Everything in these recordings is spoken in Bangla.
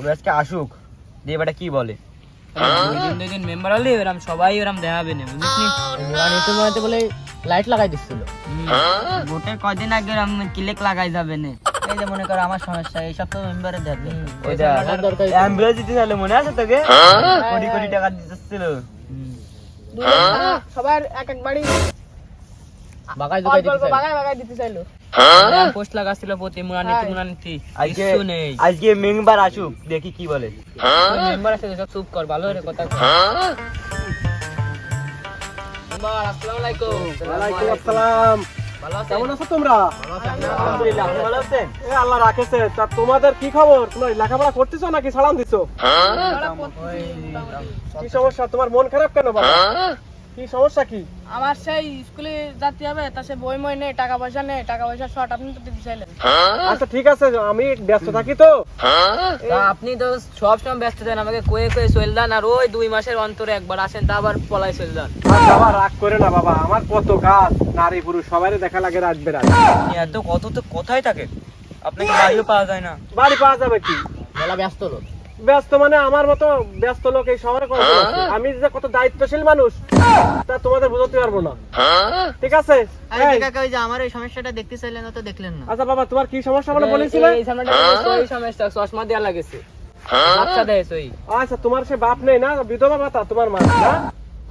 ওরা আজকে আসুক, দিয়ে বেটা কি বলে। দুই দিন মেম্বার হলে এরকম সবাই এরকম দেখাবে না, বুঝিস বলে লাইট লাগাই দিচ্ছিল। ভোটের কয়দিন আগে এরকম ক্লিক লাগাই যাবে না। এই যে মনে করো আমার সমস্যা, এই সব তো মেম্বারের দেখবে। ওইটা অ্যাম্বুলেন্স দিতে চাইলে মনে আছে তোকে? কোটি কোটি টাকা দিতেছিল। সবার এক এক বাড়ি বাগাই বাগাই দিতে চাইলো। পোস্ট লাগাছিল প্রতি মুনানিতি কিছু নেই। আজকে মেম্বার আসুক, দেখি কি বলে। মেম্বার আছে সব চুপ কর, ভালো করে কথা কর। মেম্বার আসসালামু আলাইকুম। ওয়ালাইকুম আসসালাম। ভালো আছেন? কেমন আছো তোমরা? আলহামদুলিল্লাহ, আপনি ভালো আছেন? আল্লাহ রাখেছে। তা তোমাদের কি খবর? তোমরা লেখাপড়া করতেছো নাকি সালাম দিছো? কি সমস্যা? তোমার মন খারাপ কেন বাবা? কি সমস্যা কি? আমার সেই স্কুলে যাতে হবে, তা সে বই মই নেই, টাকা পয়সা নেই, টাকা পয়সা শর্ট, আপনি তো দিতে চাইলেন। আচ্ছা ঠিক আছে, আমি ব্যস্ত থাকি তো। তা আপনি তো সব সময় ব্যস্ত দেন, আমাকে কয়ে কয়ে চলে যান, আর ওই 2 মাসের অন্তরে একবার আসেন, তা আবার পলাই চলে যান। বাবা রাগ করে না বাবা, আমার কত কাজ, নারী পুরুষ সবারই দেখা লাগে রাত বেরাত। আপনি এত কত তো কোথায় থাকে, আপনাকে বাড়িও পাওয়া যায় না। বাড়ি পাওয়া যাবে কি? মেলা ব্যস্ত লোক। ব্যস্ত মানে আমার মতো ব্যস্ত লোক এই শহরে কত আছে? আমি যে কত দায়িত্বশীল মানুষ তা তোমাদের বোঝাতে পারবো না। ঠিক আছে? এই, ওই যে আমার এই সমস্যাটা দেখতে চাইলেন, তো দেখলেন না। আচ্ছা বাবা, তোমার কি সমস্যা বলে বলেছিলে? এই সামনেটা ওই সমস্যা, চশমা দেয়া লাগেছে, বাচ্চা দেয় ওই। আচ্ছা, তোমার সে বাপ নেই না, বিধবা ভাতা তোমার মা না?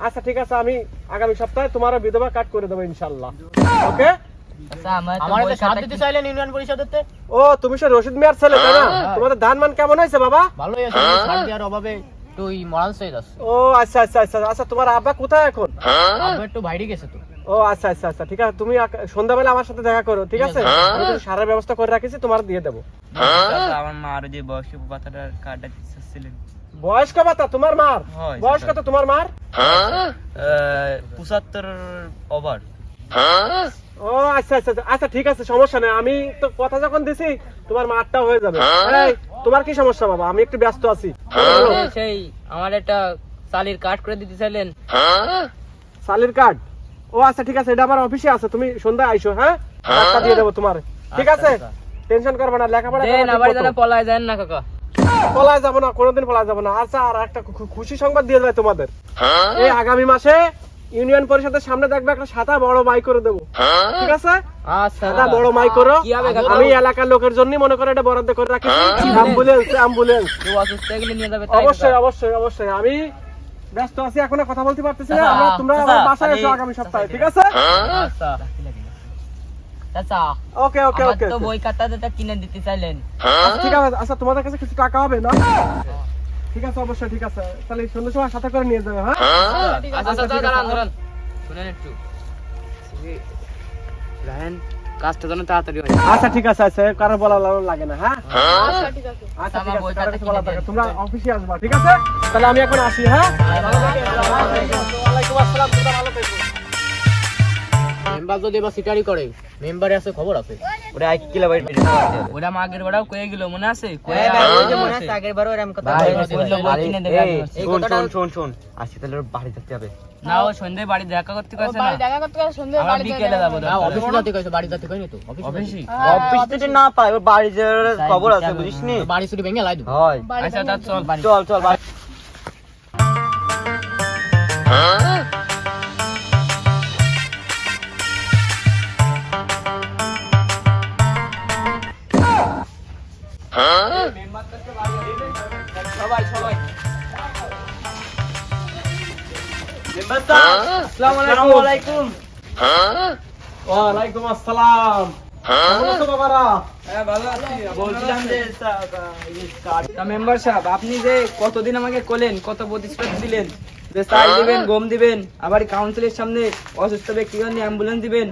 আচ্ছা ঠিক আছে, আমি আগামী সপ্তাহে তোমার বিধবা কাট করে দেবো ইনশাআল্লাহ। ওকে? আচ্ছা আমার তো সাথ দিতে চাইলেন ইউনিয়ন পরিষদেতে। ও তুমি সে রশিদ মিয়ার ছেলে তাই না? তোমাদের ধান মান কেমন হয়েছে বাবা? ভালোই আছে, সাথ দেওয়ার অভাবে তুই মরাল হয়ে যাচ্ছে। ও আচ্ছা আচ্ছা আচ্ছা আচ্ছা, তোমার আব্বা কোথায় এখন? আব্বা একটু বাইরে গেছে তো। ও আচ্ছা আচ্ছা আচ্ছা, ঠিক আছে, তুমি সন্ধ্যাবেলা আমার সাথে দেখা করো, ঠিক আছে? আমি কিন্তু সারা ব্যবস্থা করে রাখিছি, তোমার দিয়ে দেবো। আমার মা আরো যে বয়স্ক ভাতাটার কার্ডটা দিচ্ছিলেন। বয়স্ক ভাতা তোমার মার? হয়, বয়স কত তোমার মার? 75 ওভার। ও আচ্ছা আচ্ছা আচ্ছা, আচ্ছা ঠিক আছে, সমস্যা নেই, আমি তো কথা যখন দিছি তোমার মারটাও হয়ে যাবে। এই, তোমার কি সমস্যা বাবা? আমি একটু ব্যস্ত আছি। সেই আমার একটা চালির কার্ড করে দিতে চাইলেন। সালির কার্ড? ও আচ্ছা ঠিক আছে, এটা আমার অফিসে আছে, তুমি সন্ধ্যায় আইসো। হ্যাঁ, টাকা দিয়ে দেবো তোমার, ঠিক আছে? টেনশন করবে না, লেখাপড়া দেন আবার যেন পলায় যান না কাকা। পলায় যাবো না, কোনোদিন পলায় যাবো না। আচ্ছা, আর একটা খুশি সংবাদ দিয়ে যায় তোমাদের। এই আগামী মাসে ইউনিয়ন পরিষদের সামনে দেখবে একটা সাদা বড় মাইক করে দেবো, ঠিক আছে? আচ্ছা সাদা বড় মাইক করো। কি হবে কাকা? আমি এলাকার লোকের জন্য মনে করে এটা বরাদ্দ করে রাখি। অ্যাম্বুলেন্স অ্যাম্বুলেন্স কেউ অসুস্থ হয়ে গেলে নিয়ে যাবে তাই অবশ্যই কাকা? অবশ্যই অবশ্যই। আমি ব্যস্ত আছি, এখন আর কথা বলতে পারতেছি না। আচ্ছা, তোমরা আচ্ছা, আমার বাসায় এসো তাহলে- আগামী সপ্তাহে, ঠিক আছে? আচ্ছা আচ্ছা, ওকে ওকে আমার ওকে তো বই খাতা যেটা কিনে দিতে চাইলেন। আচ্ছা ঠিক আছে। আচ্ছা, তোমাদের কাছে কিছু টাকা হবে না? ঠিক আছে, অবশ্যই ঠিক আছে, তাহলে সন্ধ্যের সময় সাথে করে নিয়ে যাবে। হ্যাঁ, আচ্ছা আচ্ছা, দাঁড়ান দাঁড়ান, শুনেন একটু, রাহেন কাজটা যেন তাড়াতাড়ি হয়। আচ্ছা ঠিক আছে, আচ্ছা কারো বলা লাগে না। হ্যাঁ আচ্ছা ঠিক আছে। আচ্ছা ঠিক আমার আছে, বই কারো খাতা কিছু কিনে বলা দেন। থাকে, তোমরা অফিসে আসবা, ঠিক আছে? তাহলে আমি এখন আসি। হ্যাঁ, ওয়ালাইকুম আসসালাম, তোমরা ভালো থেকো। মেম্বার যদি এবার সিটারি করে, মেম্বারে আছে খবর আছে। ওটা এক কিলো বাইট বেরিয়ে যাবে। ওরা আগের বারেও কয়ে গেল, মনে আছে? আগের বারও এরকম কথা ভাই, বলেছিল। বললো বই আরে, কিনে দেবে এই, আমি। শোন শোন শোন শোন, আসি তাহলে ওর বাড়ি যেতে হবে। না, ও সন্ধ্যায় বাড়ি দেখা করতে ও গেছে না। বাড়ি দেখা করতে গেলে সন্ধ্যে আমরা বাড়ি বিকেলে যাবো। হ্যাঁ, অফিসে যেতে কইছে, বাড়ি যেতে কইনি তো। অফিসে অফিস থেকে না পাই, ওর বাড়ি যাওয়ার খবর আছে, বুঝিস নি? বাড়ি ছুটি ভেঙে লাই দেব। হয়, বাড়ি আচ্ছা তা চল বাড়ি। চল চল বাড়ি। সবাই সবাই আসসালামু আলাইকুম। ওয়ালাইকুম আসসালাম। কেমন আছো বাবারা? হ্যাঁ ভালো আছি। বলছিলাম যে তা মেম্বার সাহেব, আপনি যে কতদিন আমাকে কোলেন, কত প্রতিশ্রুতি দিলেন যে চাল দিবেন, গম দিবেন, আবার কাউন্সিলের সামনে অসুস্থ ব্যক্তিকে নিয়ে অ্যাম্বুলেন্স দিবেন,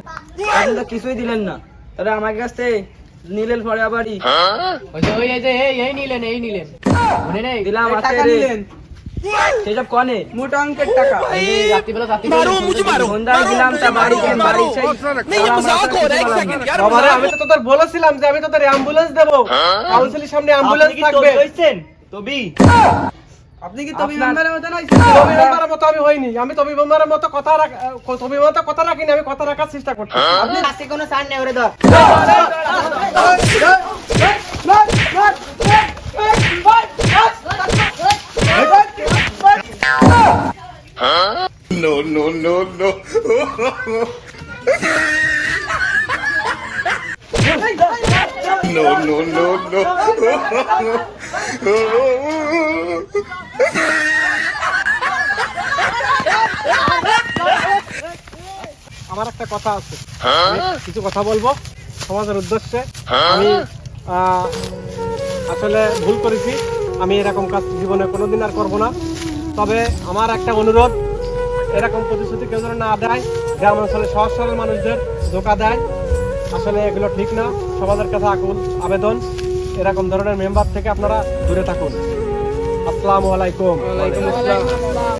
আপনি তো কিছুই দিলেন না। তাহলে আমার কাছ থেকে নিলেন পরে আবারই দিলাম আছে সেসব কনে মোটা অঙ্কের টাকা সন্ধ্যায় দিলাম, তা বাড়ি বাড়ি বাবারা, আমি তো তোদের বলেছিলাম যে আমি তোদের অ্যাম্বুলেন্স দেবো, কাউন্সিলের সামনে অ্যাম্বুলেন্স থাকবে। তবে আপনি কি তবে মেম্বারের মতো নাই? তবি মেম্বারের মতো আমি হইনি, আমি তবি মেম্বারের মতো কথা রাখিনি, আমি কথা রাখার চেষ্টা করছি। আপনি কাছে কোনো সার নেই ওরে ধর। আপনি আমার একটা কথা আছে, আমি কিছু কথা বলবো সমাজের উদ্দেশ্যে। আমি আসলে ভুল করেছি, আমি এরকম কাজ জীবনে কোনোদিন আর করবো না। তবে আমার একটা অনুরোধ, এরকম প্রতিশ্রুতি কেউ যেন না দেয়, গ্রাম অঞ্চলে সহজ সরল মানুষদের ধোকা দেয়। আসলে এগুলো ঠিক না। সমাজের কাছে আকুল আবেদন, এরকম ধরনের মেম্বার থেকে আপনারা দূরে থাকুন। আসসালামু আলাইকুম। ওয়ালাইকুম আসসালাম।